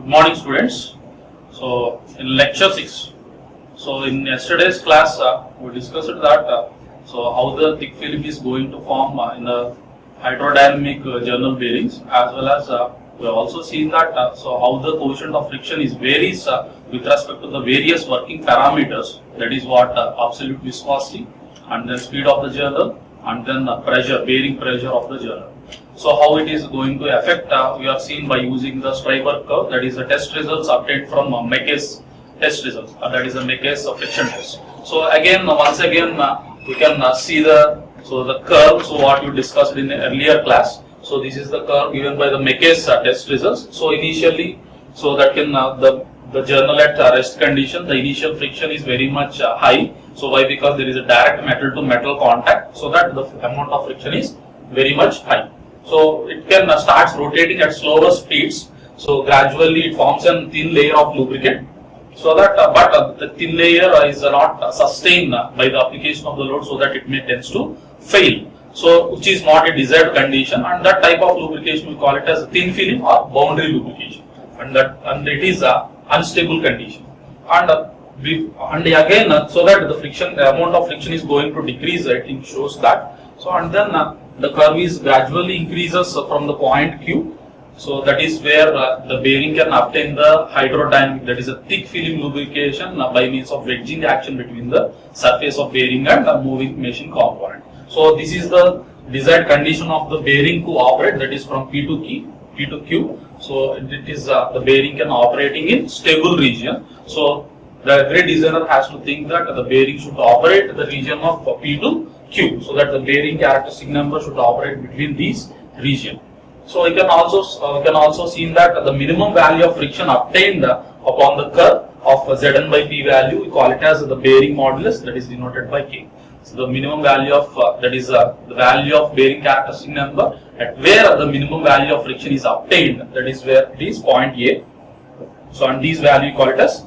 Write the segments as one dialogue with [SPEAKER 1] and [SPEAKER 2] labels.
[SPEAKER 1] Good morning, students. So, in lecture 6, so in yesterday's class, we discussed that how the thick film is going to form in the hydrodynamic journal bearings, as well as we have also seen that how the coefficient of friction is varies with respect to the various working parameters. That is what absolute viscosity, and then speed of the journal, and then pressure, bearing pressure of the journal. So how it is going to affect, we have seen by using the Stryber curve, that is the test results obtained from Mecke's test results, that is the Mecke's friction test. So again, once again, we can see the curve, so what you discussed in the earlier class. So this is the curve given by the Mecke's test results. So initially, so that can the journal at rest condition, the initial friction is very much high. So why? Because there is a direct metal to metal contact, so that the amount of friction is very much high. So it can starts rotating at slower speeds. So gradually it forms a thin layer of lubricant. So that but the thin layer is not sustained by the application of the load, so that it may tends to fail. So which is not a desired condition, and that type of lubrication we call it as thin film or boundary lubrication, and it is a unstable condition. And again, so that the friction, the amount of friction is going to decrease. It shows that. So and then the curve is gradually increases from the point Q. So that is where the bearing can obtain the hydrodynamic, that is a thick film lubrication by means of wedging action between the surface of bearing and the moving machine component. So this is the desired condition of the bearing to operate, that is from P to Q. So it is the bearing can operating in stable region. So the every designer has to think that the bearing should operate in the region of P to Q, so that the bearing characteristic number should operate between these region. So we can also see that the minimum value of friction obtained upon the curve of Zn by P value, we call it as the bearing modulus, that is denoted by K. So the minimum value of that is the value of bearing characteristic number at where the minimum value of friction is obtained, that is where it is point A. So and these value we call it as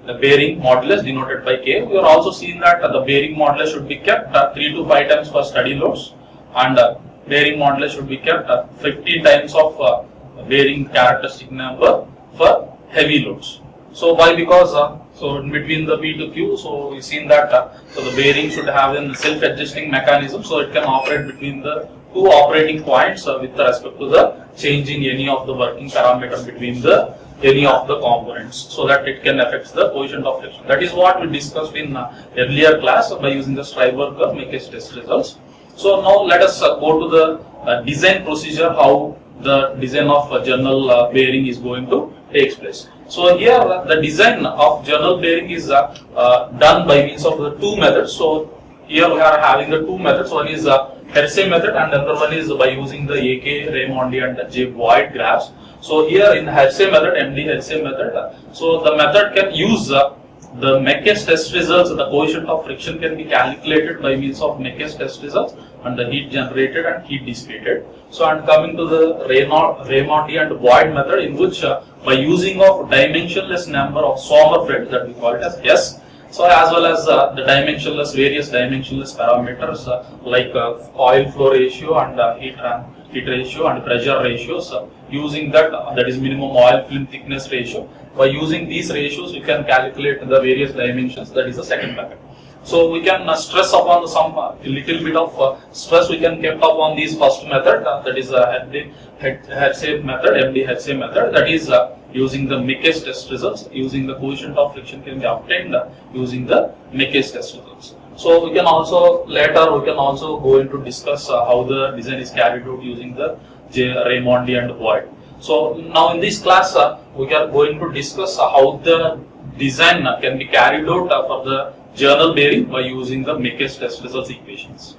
[SPEAKER 1] the bearing modulus denoted by K. We are also seeing that the bearing modulus should be kept 3 to 5 times for steady loads, and bearing modulus should be kept 50 times of bearing characteristic number for heavy loads. So why? Because so in between the P to Q, so we've seen that so the bearing should have a self-adjusting mechanism, so it can operate between the two operating points with respect to the change in any of the working parameter between the any of the components, so that it can affect the coefficient of friction. That is what we discussed in earlier class by using the Stryber curve, Mecke's test results. So now let us go to the design procedure, how the design of journal bearing is going to take place. So here the design of journal bearing is done by means of the two methods. So here we are having the two methods. One is Hersey method, and another one is by using the A.K. Raimondi and J. Boyd graphs. So here in Hersey method, MD Hersey method, so the method can use the Mecke's test results. The coefficient of friction can be calculated by means of Mecke's test results, and the heat generated and heat dissipated. So and coming to the Raimondi and Boyd method, in which by using of dimensionless number of Sommerfeld, that we call it as S, so as well as the various dimensionless parameters like oil flow ratio and heat ratio and pressure ratios, using that is minimum oil film thickness ratio. By using these ratios, we can calculate the various dimensions. That is the second method. So we can stress upon some little bit of stress we can keep upon this first method, that is Hersey method, MD Hersey method, that is using the Mecke's test results, using the coefficient of friction can be obtained using the Mecke's test results. So we can also go into discuss how the design is carried out using the Raimondi and Boyd. So now in this class we are going to discuss how the design can be carried out for the journal bearing by using the Mecke's test results equations.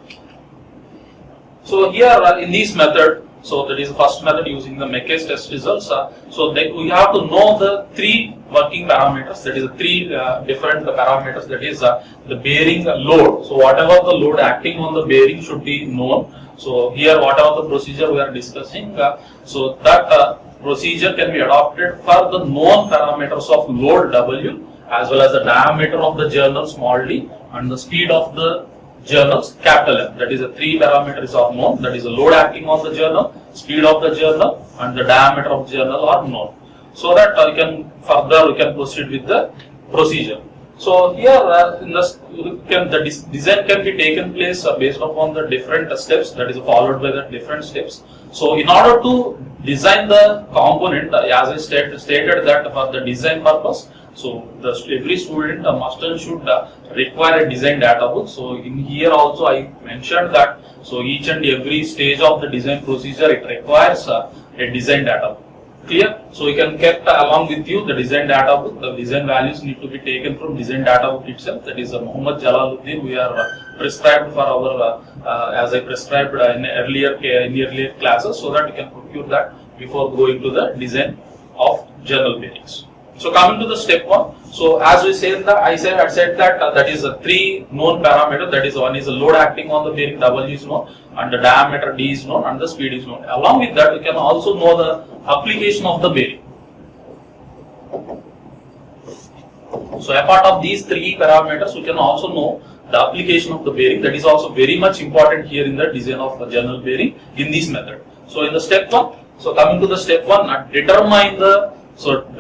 [SPEAKER 1] So here in this method, so that is the first method using the Mecke's test results. So that we have to know the three working parameters, that is the three different parameters, that is the bearing load. So whatever the load acting on the bearing should be known. So here whatever the procedure we are discussing, so that procedure can be adopted for the known parameters of load W, as well as the diameter of the journal small d, and the speed of the journals capital M. That is the three parameters are known. That is the load acting on the journal, speed of the journal, and the diameter of the journal are known. so that we can proceed with the procedure. So here the design can be taken place based upon the different steps that is followed by the different steps. So in order to design the component, as I stated that for the design purpose, so every student must and should require a design data book. So in here also I mentioned that so each and every stage of the design procedure it requires a design data book. Clear? So you can keep along with you the design data book. The design values need to be taken from design data book itself. That is Muhammad Jalaluddin. We are prescribed for our as I prescribed in earlier classes, so that you can procure that before going to the design of general bearings. So coming to the step 1. So as we said I said that that is 3 known parameters. That is one is the load acting on the bearing, W is known, and the diameter D is known, and the speed is known. Along with that, we can also know the application of the bearing. So apart of these 3 parameters, we can also know the application of the bearing. That is also very much important here in the design of a general bearing in this method. So in the step 1, so coming to the step 1, determine the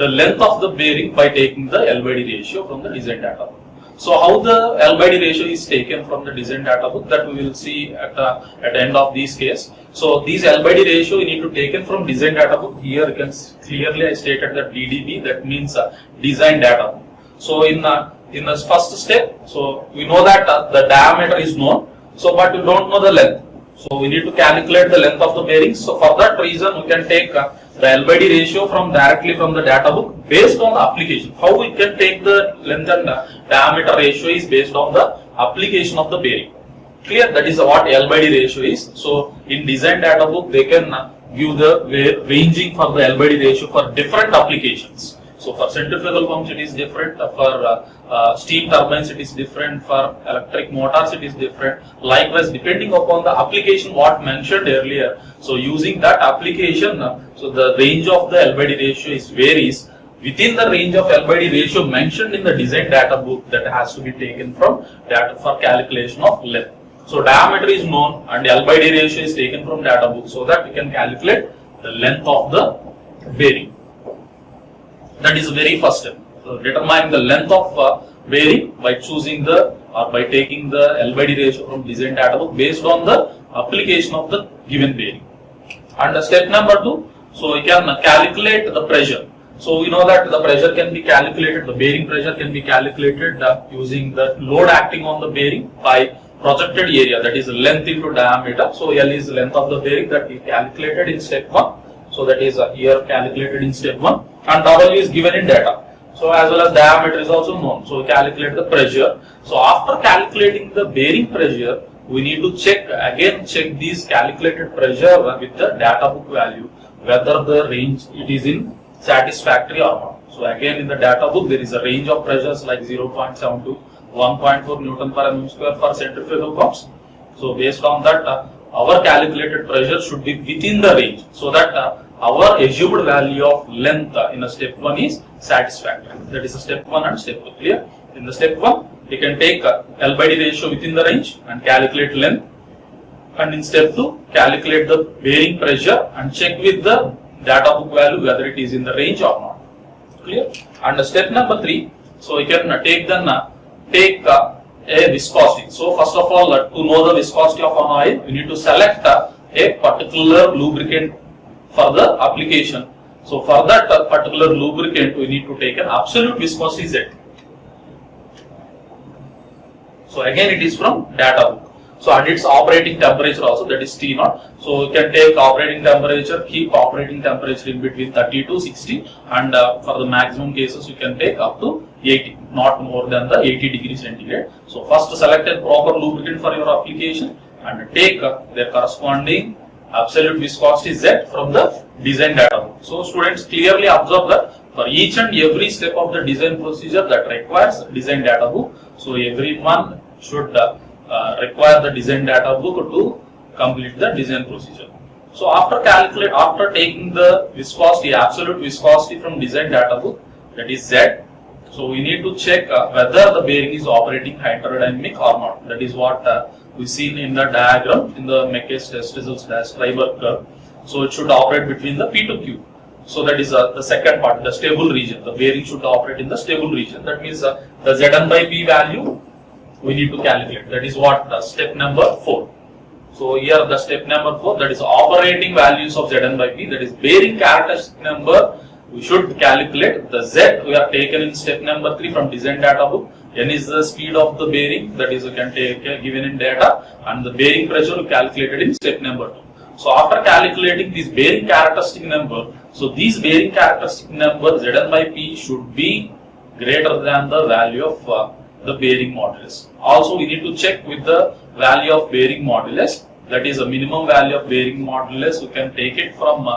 [SPEAKER 1] length of the bearing by taking the L by D ratio from the design data book. So how the L by D ratio is taken from the design data book, that we will see at the end of this case. So these L by D ratio we need to taken from design data book. Here you can clearly I stated that DDB, that means design data book. So in the first step, so we know that the diameter is known, so but we don't know the length. So we need to calculate the length of the bearing. So for that reason, we can take the L by D ratio directly from the data book based on the application. How we can take the length and diameter ratio is based on the application of the bearing. Clear? That is what L by D ratio is. So in design data book, they can give the ranging for the L by D ratio for different applications. So for centrifugal pumps it is different, for steam turbines it is different, for electric motors it is different. Likewise, depending upon the application what mentioned earlier, so using that application, so the range of the L by D ratio varies within the range of L by D ratio mentioned in the design data book, that has to be taken from data for calculation of length. So diameter is known and L by D ratio is taken from data book, so that we can calculate the length of the bearing. That is the very first step. So determining the length of bearing by choosing by taking the L by D ratio from design data book based on the application of the given bearing. And step number 2, so we can calculate the pressure. So we know that the pressure can be calculated, the bearing pressure can be calculated using the load acting on the bearing by projected area, that is length into diameter. So L is the length of the bearing that we calculated in step 1. So that is here calculated in step 1, and W is given in data. So as well as diameter is also known. So we calculate the pressure. So after calculating the bearing pressure, we need to check these calculated pressure with the data book value, whether the range it is in satisfactory or not. So again in the data book there is a range of pressures like 0.7 to 1.4 Newton per mm square for centrifugal pumps. So based on that, our calculated pressure should be within the range, so that our assumed value of length in a step 1 is satisfactory. That is a step 1 and step 2. Clear? In the step 1, we can take L by D ratio within the range and calculate length, and in step 2, calculate the bearing pressure and check with the data book value whether it is in the range or not. Clear? And step number 3, so we can take a viscosity. So first of all, to know the viscosity of an oil, we need to select a particular lubricant for the application. So for that particular lubricant, we need to take an absolute viscosity Z. So again it is from data book. So and its operating temperature also, that is T0. So you can take operating temperature, keep operating temperature in between 30 to 60, and for the maximum cases you can take up to 80, not more than the 80 degrees centigrade. So first select a proper lubricant for your application and take their corresponding absolute viscosity Z from the design data book. So students clearly observe that for each and every step of the design procedure that requires design data book, so everyone should require the design data book to complete the design procedure. So after taking the viscosity, absolute viscosity from design data book, that is Z, so we need to check whether the bearing is operating hydrodynamic or not. That is what we see in the diagram in the McCabe's test results Schreiber curve. So it should operate between the P to Q. So that is the second part, the stable region. The bearing should operate in the stable region. That means the Zn by P value we need to calculate. That is what step number 4. So here the step number 4, that is operating values of Zn by P, that is bearing characteristic number. We should calculate the Z we have taken in step number 3 from design data book. N is the speed of the bearing, that is you can take given in data, and the bearing pressure calculated in step number 2. So after calculating this bearing characteristic number, so these bearing characteristic number Zn by P should be greater than the value of the bearing modulus. Also we need to check with the value of bearing modulus, that is a minimum value of bearing modulus. You can take it from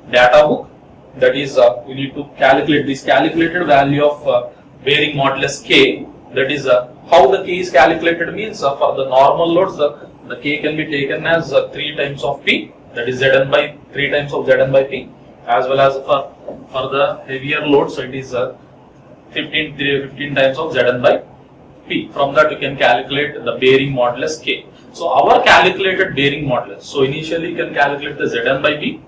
[SPEAKER 1] data book, that is we need to calculate this calculated value of bearing modulus K. That is how the K is calculated means for the normal loads the K can be taken as 3 times of P, that is Zn by 3 times of Zn by P, as well as for the heavier loads so it is 15 times of Zn by P. From that you can calculate the bearing modulus K. So our calculated bearing modulus, so initially you can calculate the Zn by P.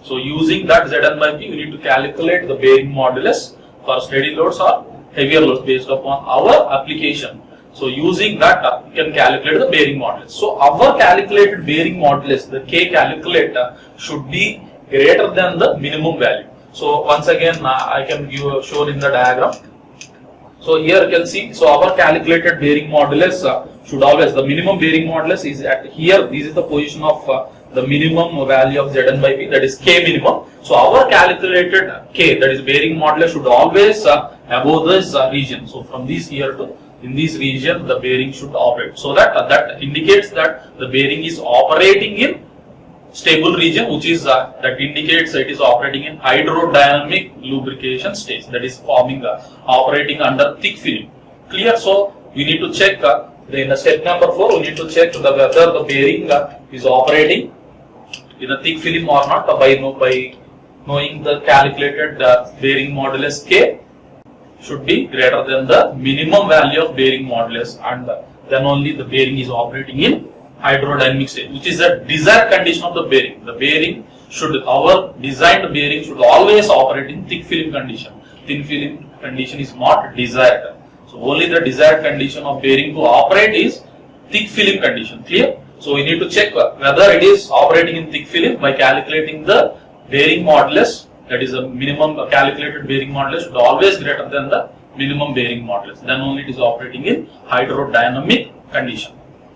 [SPEAKER 1] So using that Zn by P we need to calculate the bearing modulus for steady loads or heavier loads based upon our application. So using that you can calculate the bearing modulus. So our calculated bearing modulus, the K calculator, should be greater than the minimum value. So once again I can give shown in the diagram. So here you can see, so our calculated bearing modulus should always, the minimum bearing modulus is at here, this is the position of the minimum value of Zn by P, that is K minimum. So our calculated K, that is bearing modulus, should always above this region. So from this here to in this region the bearing should operate. So that indicates that the bearing is operating in stable region, which is that indicates it is operating in hydrodynamic lubrication stage, that is forming operating under thick film. Clear? So we need to check in the step number 4 we need to check whether the bearing is operating in a thick film or not by knowing the calculated bearing modulus K should be greater than the minimum value of bearing modulus, and then only the bearing is operating in hydrodynamic state, which is a desired condition of the bearing. The bearing should, our designed bearing should always operate in thick film condition. Thin film condition is not desired. So only the desired condition of bearing to operate is thick film condition. Clear? So we need to check whether it is operating in thick film by calculating the bearing modulus, that is a minimum calculated bearing modulus should always greater than the minimum bearing modulus. Then only it is operating in hydrodynamic condition.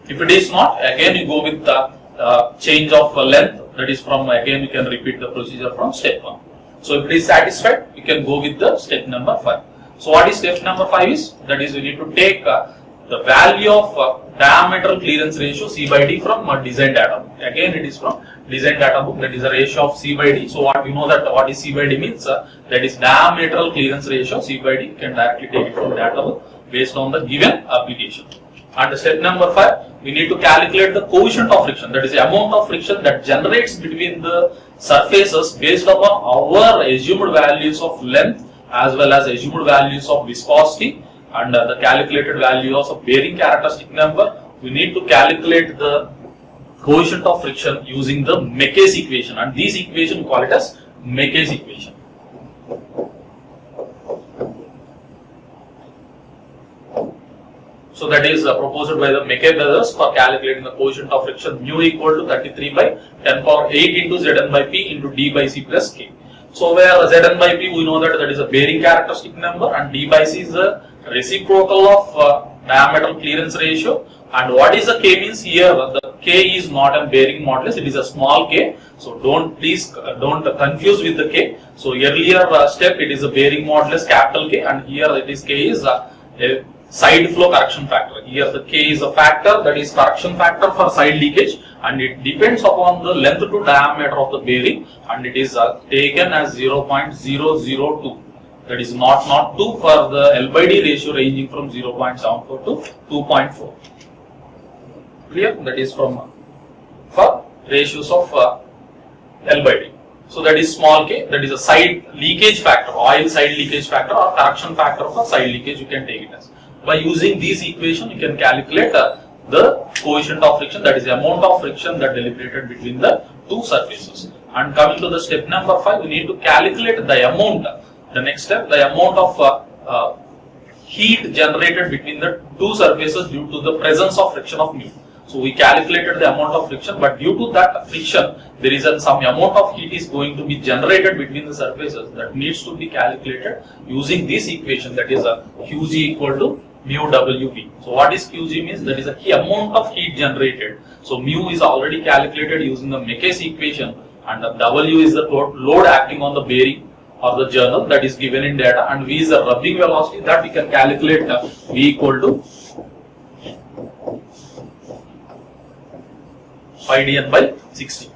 [SPEAKER 1] If it is not, again you go with the change of length, that is from, again you can repeat the procedure from step 1. So if it is satisfied, you can go with the step number 5. So what is step number 5 is, that is we need to take the value of diameter clearance ratio C by D from design data book. Again it is from design data book, that is a ratio of C by D. So what we know that what is C by D means, that is diametral clearance ratio C by D. You can directly take it from data book based on the given application. And step number 5, we need to calculate the coefficient of friction, that is the amount of friction that generates between the surfaces based upon our assumed values of length as well as assumed values of viscosity and the calculated values of bearing characteristic number. We need to calculate the coefficient of friction using the Mecker's equation, and this equation we call it as Mecker's equation. So that is proposed by the Mecker brothers for calculating the coefficient of friction mu equal to 33 by 10 power 8 into Zn by P into D by C plus K. So where Zn by P we know that is a bearing characteristic number and D by C is the reciprocal of diameter clearance ratio, and what is the K means here, the K is not a bearing modulus, it is a small k. So don't confuse with the K. So earlier step it is a bearing modulus capital K, and here it is K is a side flow correction factor. Here the K is a factor, that is correction factor for side leakage, and it depends upon the length to diameter of the bearing, and it is taken as 0.002. That is not 2 for the L by D ratio ranging from 0.74 to 2.4. Clear? That is from for ratios of L by D. So that is small k, that is a side leakage factor, oil side leakage factor or correction factor for side leakage, you can take it as. By using this equation, you can calculate the coefficient of friction, that is the amount of friction that deliberated between the two surfaces. And coming to the step number 5, we need to calculate the amount. The next step, the amount of heat generated between the two surfaces due to the presence of friction of mu. So we calculated the amount of friction, but due to that friction, there is some amount of heat is going to be generated between the surfaces that needs to be calculated using this equation, that is a Qg equal to mu Wv. So what is Qg means? That is the amount of heat generated. So mu is already calculated using the Mecker's equation, and the W is the load acting on the bearing or the journal that is given in data, and V is the rubbing velocity that we can calculate V equal to pi dn by 60.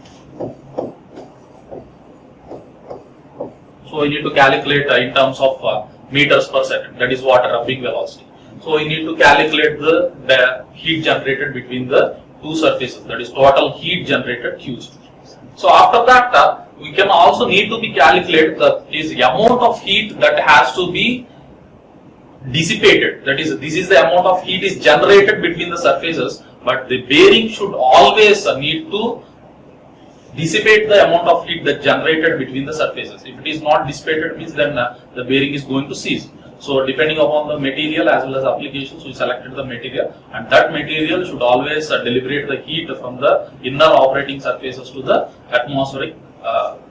[SPEAKER 1] So we need to calculate in terms of meters per second, that is water rubbing velocity. So we need to calculate the heat generated between the two surfaces, that is total heat generated Qg. So after that, we can also need to be calculate the amount of heat that has to be dissipated. That is, this is the amount of heat is generated between the surfaces, but the bearing should always need to dissipate the amount of heat that generated between the surfaces. If it is not dissipated, means then the bearing is going to cease. So depending upon the material as well as applications, we selected the material, and that material should always deliberate the heat from the inner operating surfaces to the atmospheric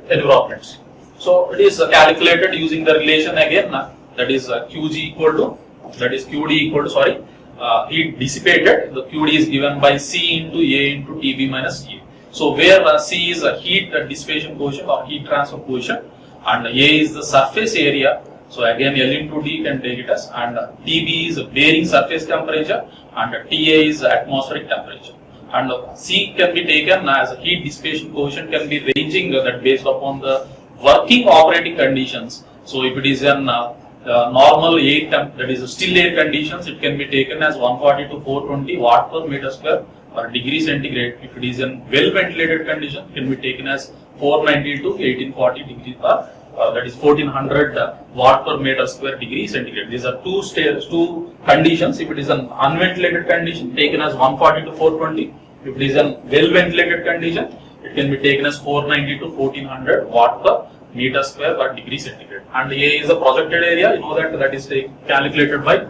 [SPEAKER 1] environments. So it is calculated using the relation again, that is Qg equal to, that is Qd equal to, heat dissipated. The Qd is given by C into A into Tb minus Ta. So where C is a heat dissipation coefficient or heat transfer coefficient, and A is the surface area. So again L into D can take it as, and Tb is bearing surface temperature, and Ta is atmospheric temperature. And C can be taken as a heat dissipation coefficient, can be ranging that based upon the working operating conditions. So if it is an normal air temp, that is still air conditions, it can be taken as 140 to 420 watt per meter square per degree centigrade. If it is in well ventilated condition, it can be taken as 490 to 1840 degree per that is 1400 watt per meter square degree centigrade. These are two conditions. If it is an unventilated condition, taken as 140 to 420. If it is an well ventilated condition, it can be taken as 490 to 1400 watt per meter square per degree centigrade. And A is the projected area. You know that is calculated by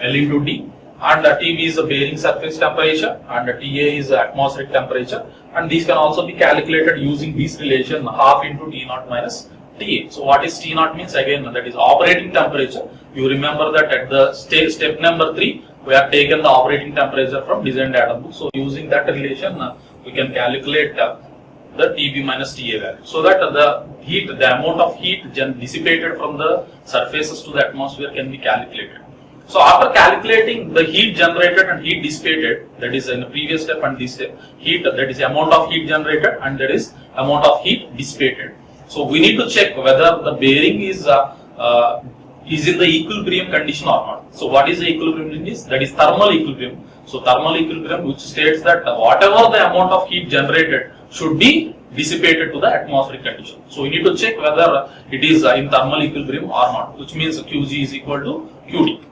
[SPEAKER 1] L into D. And Tb is the bearing surface temperature, and Ta is the atmospheric temperature. And these can also be calculated using this relation, half into T naught minus Ta. So what is T naught means? Again, that is operating temperature. You remember that at the step number 3, we have taken the operating temperature from design data book. So using that relation, we can calculate the Tb minus Ta value. So that the amount of heat dissipated from the surfaces to the atmosphere can be calculated. So after calculating the heat generated and heat dissipated, that is in the previous step and this step, heat, that is amount of heat generated and that is amount of heat dissipated. So we need to check whether the bearing is in the equilibrium condition or not. So what is the equilibrium condition? That is thermal equilibrium. So thermal equilibrium, which states that whatever the amount of heat generated should be dissipated to the atmospheric condition. So we need to check whether it is in thermal equilibrium or not, which means Qg is equal to Qd.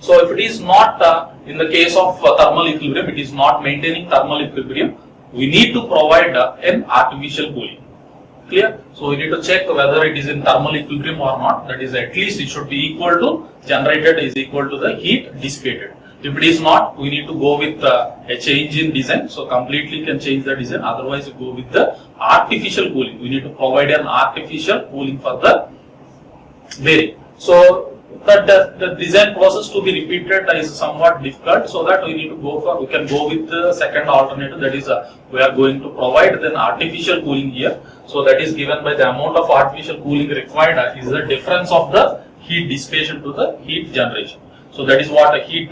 [SPEAKER 1] So if it is not in the case of thermal equilibrium, it is not maintaining thermal equilibrium, we need to provide an artificial cooling. Clear? So we need to check whether it is in thermal equilibrium or not. That is, at least it should be equal to generated is equal to the heat dissipated. If it is not, we need to go with a change in design. So completely can change the design. Otherwise, we go with the artificial cooling. We need to provide an artificial cooling for the bearing. So the design process to be repeated is somewhat difficult. So that we need to we can go with the second alternative. That is, we are going to provide an artificial cooling here. So that is given by the amount of artificial cooling required is the difference of the heat dissipation to the heat generation. So that is what a heat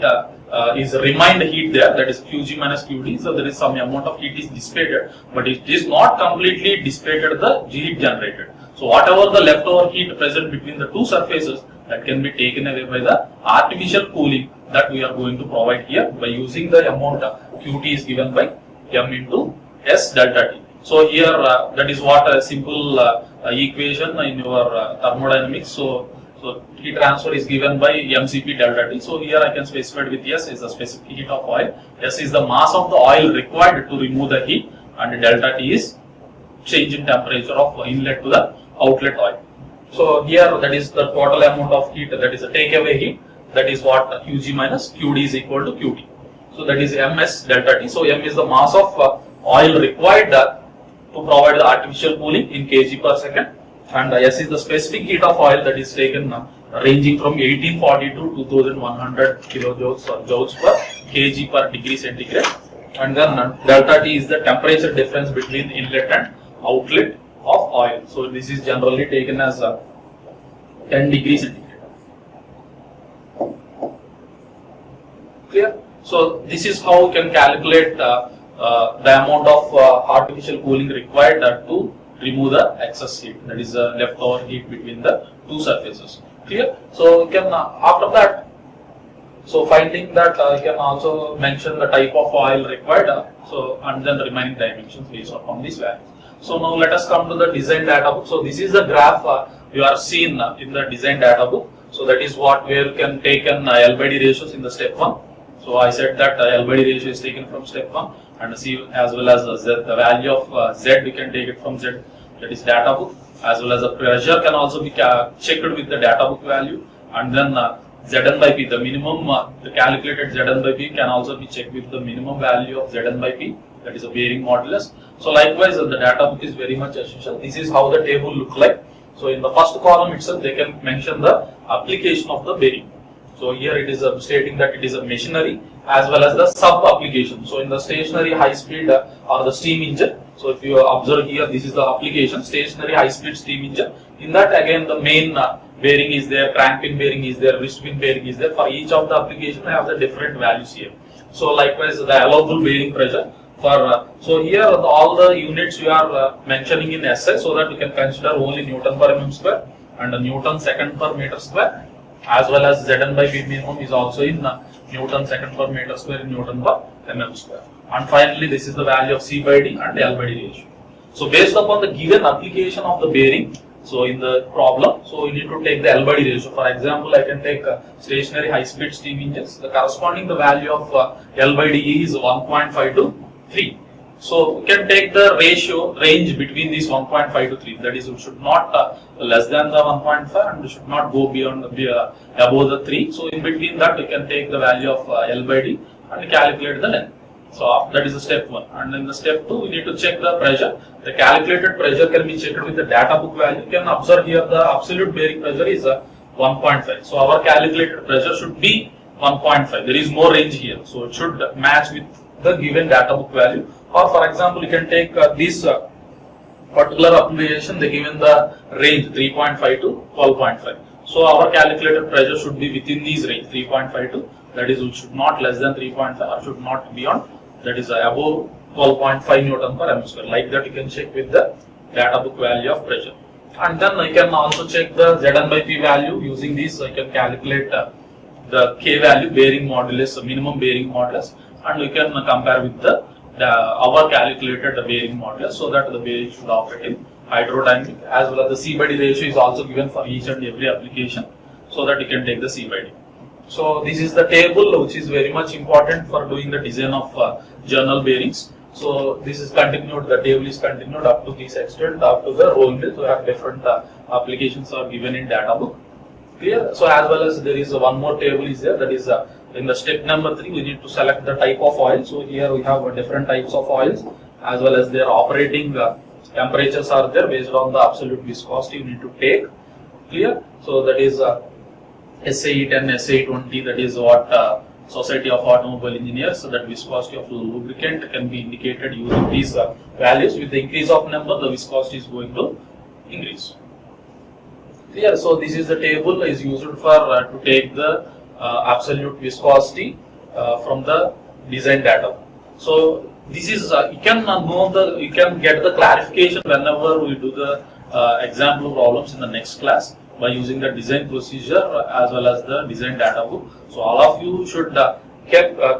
[SPEAKER 1] is remained heat there, that is Qg minus Qd. So there is some amount of heat is dissipated, but it is not completely dissipated the heat generated. So whatever the leftover heat present between the two surfaces, that can be taken away by the artificial cooling that we are going to provide here by using the amount Qt is given by m into S delta T. So here that is what a simple equation in your thermodynamics. So heat transfer is given by mCp delta T. So here I can specify with S is the specific heat of oil, S is the mass of the oil required to remove the heat, and delta T is change in temperature of inlet to the outlet oil. So here that is the total amount of heat, that is the takeaway heat, that is what Qg minus Qd is equal to Qt. So that is Ms delta T. So M is the mass of oil required to provide the artificial cooling in kg per second, and S is the specific heat of oil that is taken ranging from 1840 to 2100 kilojoules or joules per kg per degree centigrade, and then delta T is the temperature difference between inlet and outlet of oil. So this is generally taken as 10 degrees centigrade. Clear? So this is how you can calculate the amount of artificial cooling required to remove the excess heat, that is the leftover heat between the two surfaces. Clear? So you can after that, so finding that you can also mention the type of oil required, and then the remaining dimensions based upon these values. So now let us come to the design data book. So this is the graph you are seen in the design data book. So that is what where you can take an L by D ratios in the step 1. So I said that L by D ratio is taken from step 1, and C as well as Z, the value of Z we can take it from Z, that is data book, as well as the pressure can also be checked with the data book value, and then Zn by P, the minimum, the calculated Zn by P can also be checked with the minimum value of Zn by P, that is a bearing modulus. So likewise the data book is very much essential. This is how the table look like. So in the first column itself they can mention the application of the bearing. So here it is stating that it is a machinery as well as the sub application. So in the stationary high speed or the steam engine, so if you observe here, this is the application, stationary high speed steam engine. In that again the main bearing is there, crank pin bearing is there, wrist pin bearing is there. For each of the application I have the different values here. So likewise the allowable bearing pressure for so here all the units we are mentioning in SI, so that we can consider only Newton per mm square and Newton second per meter square, as well as Zn by P minimum is also in Newton second per meter square in Newton per mm square. And finally this is the value of C by D and L by D ratio. So based upon the given application of the bearing, so in the problem, so we need to take the L by D ratio. For example, I can take stationary high speed steam engines, the corresponding the value of L by D is 1.5 to 3. So we can take the ratio range between these 1.5 to 3, that is it should not less than the 1.5 and it should not go beyond above the 3. So in between that we can take the value of L by D and calculate the length. So that is the step 1, and in the step 2 we need to check the pressure. The calculated pressure can be checked with the data book value. You can observe here the absolute bearing pressure is 1.5. So our calculated pressure should be 1.5. There is no range here, so it should match with the given data book value. Or for example, you can take this particular application, they given the range 3.5 to 12.5. So our calculated pressure should be within these range 3.5 to, that is it should not less than 3.5 or should not beyond, that is above 12.5 Newton per mm square. Like that you can check with the data book value of pressure. And then you can also check the Zn by P value. Using this you can calculate the K value, bearing modulus, minimum bearing modulus, and we can compare with the our calculated bearing modulus, so that the bearing should operate in hydrodynamic, as well as the C by D ratio is also given for each and every application, so that you can take the C by D. So this is the table which is very much important for doing the design of journal bearings. So this is continued, the table is continued up to this extent, up to the roll mill. So have different applications are given in data book. Clear? So as well as there is one more table is there, that is in the step number 3 we need to select the type of oil. So here we have different types of oils, as well as their operating temperatures are there based on the absolute viscosity you need to take. Clear? So that is SA10, SA20, that is what Society of Automobile Engineers, so that viscosity of lubricant can be indicated using these values. With the increase of number, the viscosity is going to increase. Clear? So this is the table is used for to take the absolute viscosity from the design data. So this is you can you can get the clarification whenever we do the example problems in the next class by using the design procedure as well as the design data book. So all of you should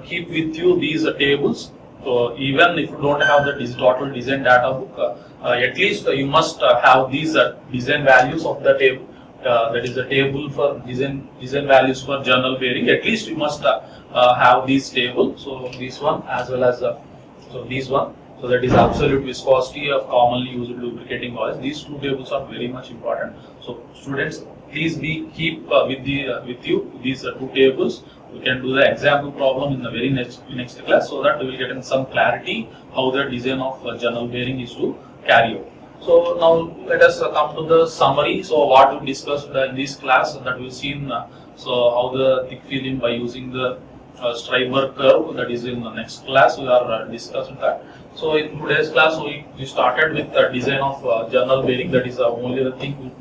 [SPEAKER 1] keep with you these tables. So even if you don't have the total design data book, at least you must have these design values of the table. That is the table for design values for journal bearing. At least you must have these table. So this one as well as so this one. So that is absolute viscosity of commonly used lubricating oils. These two tables are very much important. So students, please keep with you these two tables. We can do the example problem in the very next class, so that we will get in some clarity how the design of journal bearing is to carry out. So now let us come to the summary. So what we discussed in this class, that we've seen so how the thick film by using the Streiber curve, that is in the next class we are discussing that. So in today's class we started with the design of journal bearing. That is only the thing.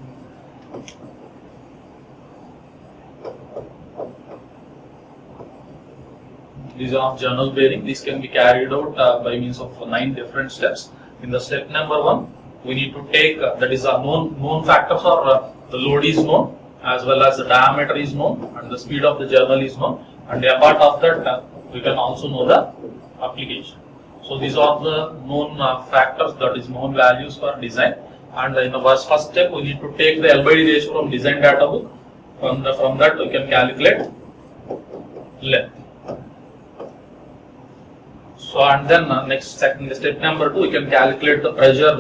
[SPEAKER 1] Design of journal bearing. This can be carried out by means of 9 different steps. In the step number 1, we need to take that is known factors, or the load is known, as well as the diameter is known, and the speed of the journal is known. And apart of that, we can also know the application. So these are the known factors, that is known values for design. And in the first step, we need to take the LBD ratio from design data book. From that, we can calculate length. So and then step number 2, we can calculate the pressure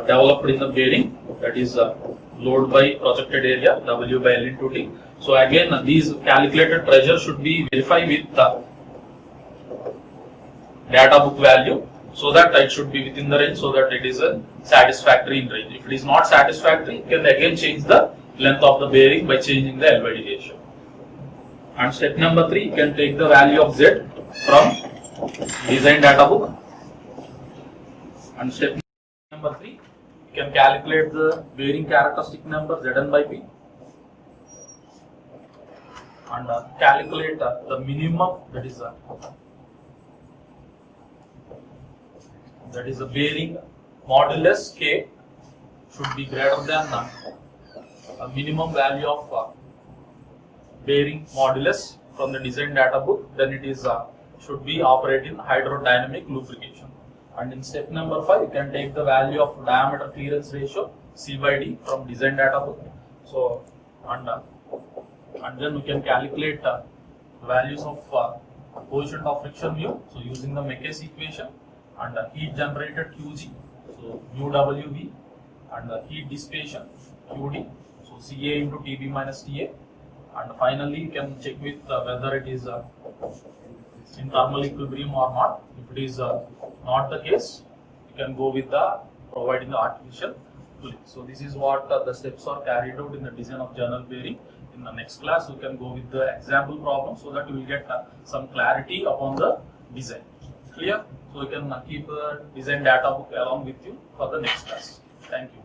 [SPEAKER 1] developed in the bearing, that is load by projected area, W by L into T. So again, these calculated pressure should be verified with the data book value, so that it should be within the range, so that it is a satisfactory in range. If it is not satisfactory, you can again change the length of the bearing by changing the LBD ratio. And step number 3, you can take the value of Z from design data book. And step number 3, you can calculate the bearing characteristic number Zn by P, and calculate the minimum, that is the bearing modulus K should be greater than a minimum value of bearing modulus from the design data book. Then it is should be operating hydrodynamic lubrication. And in step number 5, you can take the value of diameter clearance ratio C by D from design data book. So and then we can calculate values of coefficient of friction mu. So using the Mecke's equation, and heat generated Qg, so mu Wv, and heat dissipation Qd, so Ca into Tb minus Ta. And finally, you can check with whether it is in thermal equilibrium or not. If it is not the case, you can go with the providing the artificial cooling. So this is what the steps are carried out in the design of journal bearing. In the next class, you can go with the example problem, so that you will get some clarity upon the design. Clear? So you can keep the design data book along with you for the next class. Thank you.